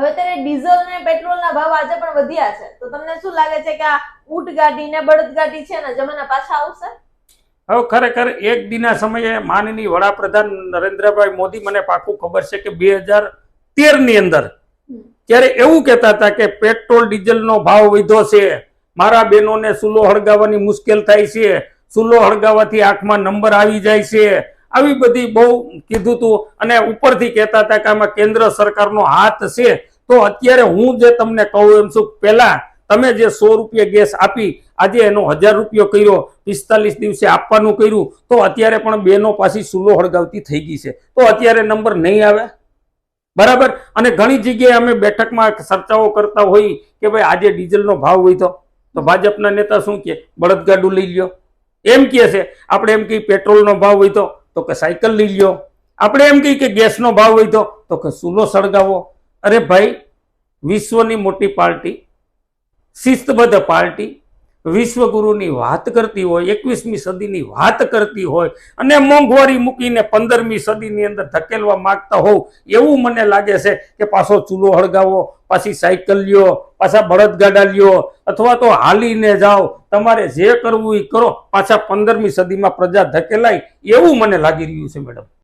હવે ત્યારે ડીઝલ ને પેટ્રોલના ભાવ આજે પણ વધ્યા છે, તો તમને શું લાગે છે કે આ ઊંટગાડી ને બળદગાડી છે ને જમાના પાછા આવશે? હવે ખરેખર એક દિના સમયે માનનીય વડાપ્રધાન નરેન્દ્રભાઈ મોદી, મને પાકું ખબર છે કે 2013 ની અંદર ત્યારે એવું કહેતા હતા કે પેટ્રોલ ડીઝલનો ભાવ વધ્યો છે, મારા બહેનોને ચૂલો હળગાવવાની મુશ્કેલ થાય છે, ચૂલો હળગાવવાથી આંખમાં નંબર આવી જાય છે, આવી બધી બહુ કીધું હતું. અને ઉપરથી કહેતા હતા કે આમાં કેન્દ્ર સરકારનો હાથ છે. તો અત્યારે હું જે તમને કહું એમ છું, પહેલા તમે જે 100 રૂપિયા ગેસ આપી આજે એનો 1000 રૂપિયો કર્યો, 45 દિવસે આપવાનું કર્યું, તો અત્યારે પણ બહેનો પાછી ચૂલો હળગાવતી થઈ ગઈ છે. તો અત્યારે નંબર નહીં આવે, બરાબર. અને ઘણી જગ્યાએ અમે બેઠકમાં ચર્ચાઓ કરતા હોઈ કે ભાઈ આજે ડીઝલનો ભાવ વધ્યો, તો ભાજપના નેતા શું કહે, બળદગાડું લઈ લ્યો. એમ કહે છે. આપણે એમ કહીએ પેટ્રોલનો ભાવ વધ્યો તો કે સાયકલ લઈ લ્યો. આપણે એમ કહીએ કે ગેસનો ભાવ વધ્યો તો કે ચૂલો સળગાવો. અરે ભાઈ, વિશ્વની મોટી પાર્ટી, શિસ્તબદ્ધ પાર્ટી, વિશ્વગુરુની વાત કરતી હોય, 21મી સદીની વાત કરતી હોય અને મોંઘવારી મૂકીને 15મી સદીની અંદર ધકેલવા માંગતા હોવ, એવું મને લાગે છે કે પાછો ચૂલો હળગાવો, પાછી સાયકલ લ્યો, પાછા બળદગાડા લ્યો, અથવા તો હાલીને જાઓ, તમારે જે કરવું એ કરો, પાછા 15મી સદીમાં પ્રજા ધકેલાય એવું મને લાગી રહ્યું છે મેડમ.